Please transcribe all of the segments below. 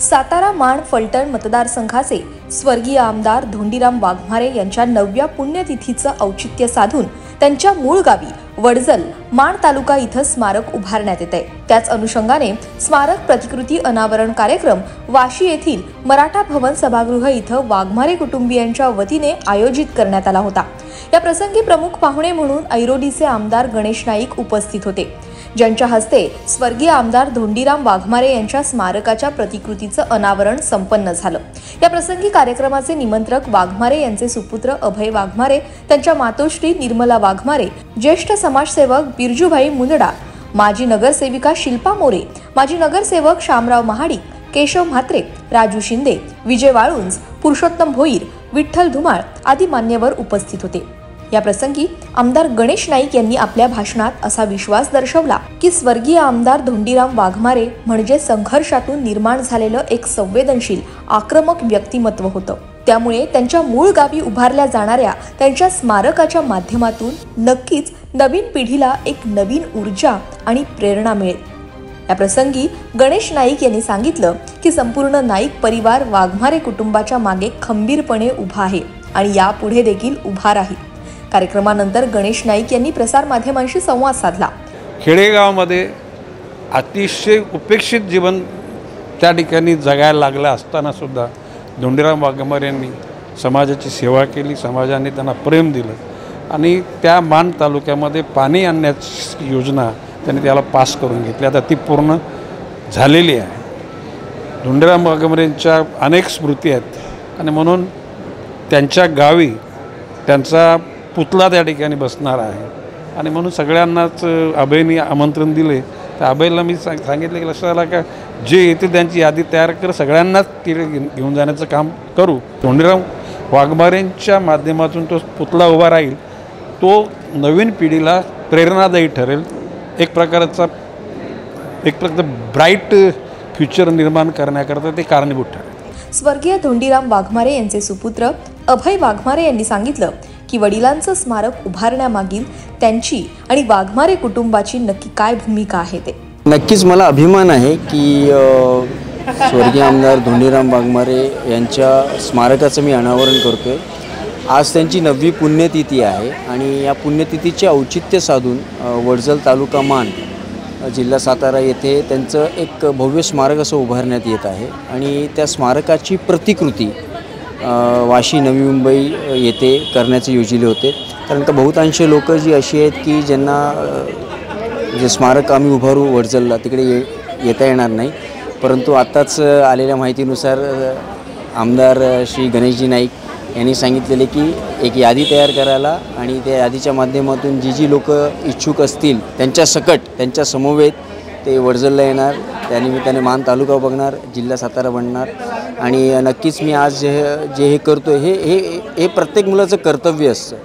सातारा माण फलटण मतदारसंघाचे स्वर्गीय आमदार धोंडीराम वाघमारे यांच्या 9व्या पुण्यतिथीचं औचित्य साधून त्यांच्या मूळ गावी वडजल माण तालुका इथं स्मारक उभारण्यात येत आहे। त्याच अनुषंगाने स्मारक प्रतिकृती अनावरण कार्यक्रम वाशी येथील मराठा भवन सभागृह इथं वाघमारे कुटुंबियांच्या वतीने आयोजित करण्यात आला होता। या प्रसंगी प्रमुख पाहुणे म्हणून ऐरोलीचे आमदार गणेश नाईक उपस्थित होते, ज्यांच्या हस्ते स्वर्गीय आमदार धोंडीराम वाघमारे यांच्या स्मारकाच्या प्रतिकृतीचं अनावरण संपन्न झालं। या प्रसंगी कार्यक्रमाचे निमंत्रक वाघमारे यांचे सुपुत्र अभय वाघमारे, त्यांच्या मातोश्री निर्मला वाघमारे, ज्येष्ठ समाजसेवक बिरजूभाई मुंदडा, माजी नगरसेविका शिल्पा मोरे, माजी नगरसेवक शामराव महाडिक, केशव म्हात्रे, राजू शिंदे, विजय वाळुंज, पुरुषोत्तम भोईर, विठ्ठल धुमाळ आदी मान्यवर उपस्थित होते। या प्रसंगी आमदार गणेश नाईक यांनी आपल्या भाषणात असा विश्वास दर्शवला की स्वर्गीय आमदार धोंडीराम वाघमारे म्हणजे संघर्षातून निर्माण झालेलं एक संवेदनशील, आक्रमक व्यक्तिमत्व होतं। त्यामुळे त्यांच्या मूळ गावी उभारल्या जाणाऱ्या त्यांच्या स्मारकाच्या माध्यमातून नक्कीच नवीन पिढीला एक नवीन ऊर्जा आणि प्रेरणा मिळेल। या प्रसंगी गणेश नाईक यांनी सांगितलं की संपूर्ण नाईक परिवार वाघमारे कुटुंबाच्या मागे खंबीरपणे उभा आहे आणि यापुढे देखील उभा राहील। कार्यक्रमानंतर गणेश नाईक यांनी प्रसार माध्यमांशी संवाद साधला। खेडेगावामध्ये अतिशय उपेक्षित जीवन त्या ठिकाणी जगायला लागलं असताना सुद्धा धोंडीराम वाघमारे यांनी समाजाची सेवा केली, समाजाने त्यांना प्रेम दिलं आणि त्या माण तालुक्यामध्ये पाणी आणण्याची योजना त्यांनी त्याला पास करून घेतली। आता ती पूर्ण झालेली आहे। धोंडीराम वाघमारे यांच्या अनेक स्मृती आहेत आणि म्हणून त्यांच्या गावी त्यांचा पुतळा त्या ठिकाणी बसणार आहे आणि म्हणून सगळ्यांनाच अभयनी आमंत्रण दिले। त्या अभयला मी सांगितलं की लक्षात आला का जे येते त्यांची यादी तयार कर, सगळ्यांनाच घेऊन जाण्याचं काम करू। धोंडीराम वाघमारेंच्या माध्यमातून तो पुतळा उभा राहील, तो नवीन पिढीला प्रेरणादायी ठरेल, एक प्रकारचा ब्राईट फ्युचर निर्माण करण्याकरता ते कारणीभूत ठरेल। स्वर्गीय धोंडीराम वाघमारे यांचे सुपुत्र अभय वाघमारे यांनी सांगितलं की वडिलांचं स्मारक उभारण्यामागील त्यांची आणि वाघमारे कुटुंबाची नक्की काय भूमिका आहे ते। नक्कीच मला अभिमान आहे की स्वर्गीय आमदार धोंडीराम वाघमारे यांच्या स्मारकाचं मी अनावरण करतोय। आज त्यांची 9वी पुण्यतिथी आहे आणि या पुण्यतिथीचे औचित्य साधून वडजल तालुका माण जिल्हा सातारा येथे त्यांचं एक भव्य स्मारक असं उभारण्यात येत आहे आणि त्या स्मारकाची प्रतिकृती वाशी नवी मुंबई येथे करण्याचे योजले होते। कारण का बहुतांश लोक जी अशी आहेत की ज्यांना जे स्मारक आम्ही उभारू वडजलला तिकडे येता येणार नाही, परंतु आत्ताच आलेल्या माहितीनुसार आमदार श्री गणेशजी नाईक यांनी सांगितलेले की एक यादी तयार करायला आणि त्या यादीच्या माध्यमातून जी लोक इच्छुक असतील त्यांच्या सकट त्यांच्या समवेत ते वडजलला येणार, त्यानिमित्ताने माण तालुका बघणार, जिल्हा सातारा बनणार आणि नक्कीच मी आज जे हे करतो हे प्रत्येक मुलाचं कर्तव्य असतं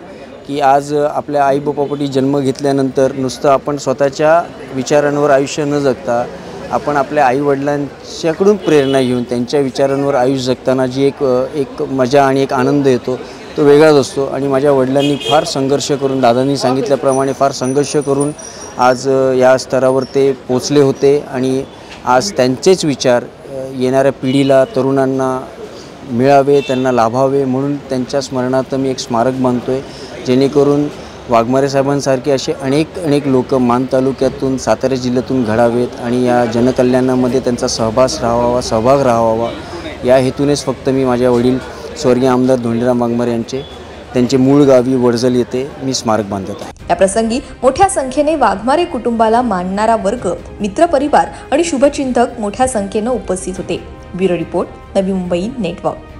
की आज आपल्या आईबापापोटी जन्म घेतल्यानंतर नुसतं आपण स्वतःच्या विचारांवर आयुष्य न जगता आपण आपल्या आईवडिलांच्याकडून प्रेरणा घेऊन त्यांच्या विचारांवर आयुष्य जगताना जी एक मजा आणि एक आनंद येतो तो वेगळाच असतो। आणि माझ्या वडिलांनी फार संघर्ष करून, दादांनी सांगितल्याप्रमाणे फार संघर्ष करून आज या स्तरावर ते पोचले होते आणि आज त्यांचेच विचार येणाऱ्या पिढीला, तरुणांना मिळावे, त्यांना लाभावे म्हणून त्यांच्या स्मरणार्थ मी एक स्मारक बांधतोय, जेणेकरून वाघमारे साहेबांसारखे असे अनेक लोक माण तालुक्यातून, सातारा जिल्ह्यातून घडावेत आणि या जनकल्याणामध्ये त्यांचा सहभाग राहावा या हेतूनेच फक्त मी माझ्या वडील स्वर्गीय आमदार धोंडीराम वाघमारे त्यांचे मूळ गावी वडजल येथे मी स्मारक बांधत आहे। या प्रसंगी मोठ्या संख्येने वाघमारे कुटुंबाला मानणारा वर्ग, मित्रपरिवार आणि शुभचिंतक मोठ्या संख्येने उपस्थित होते। Bureau report, Navi Mumbai network.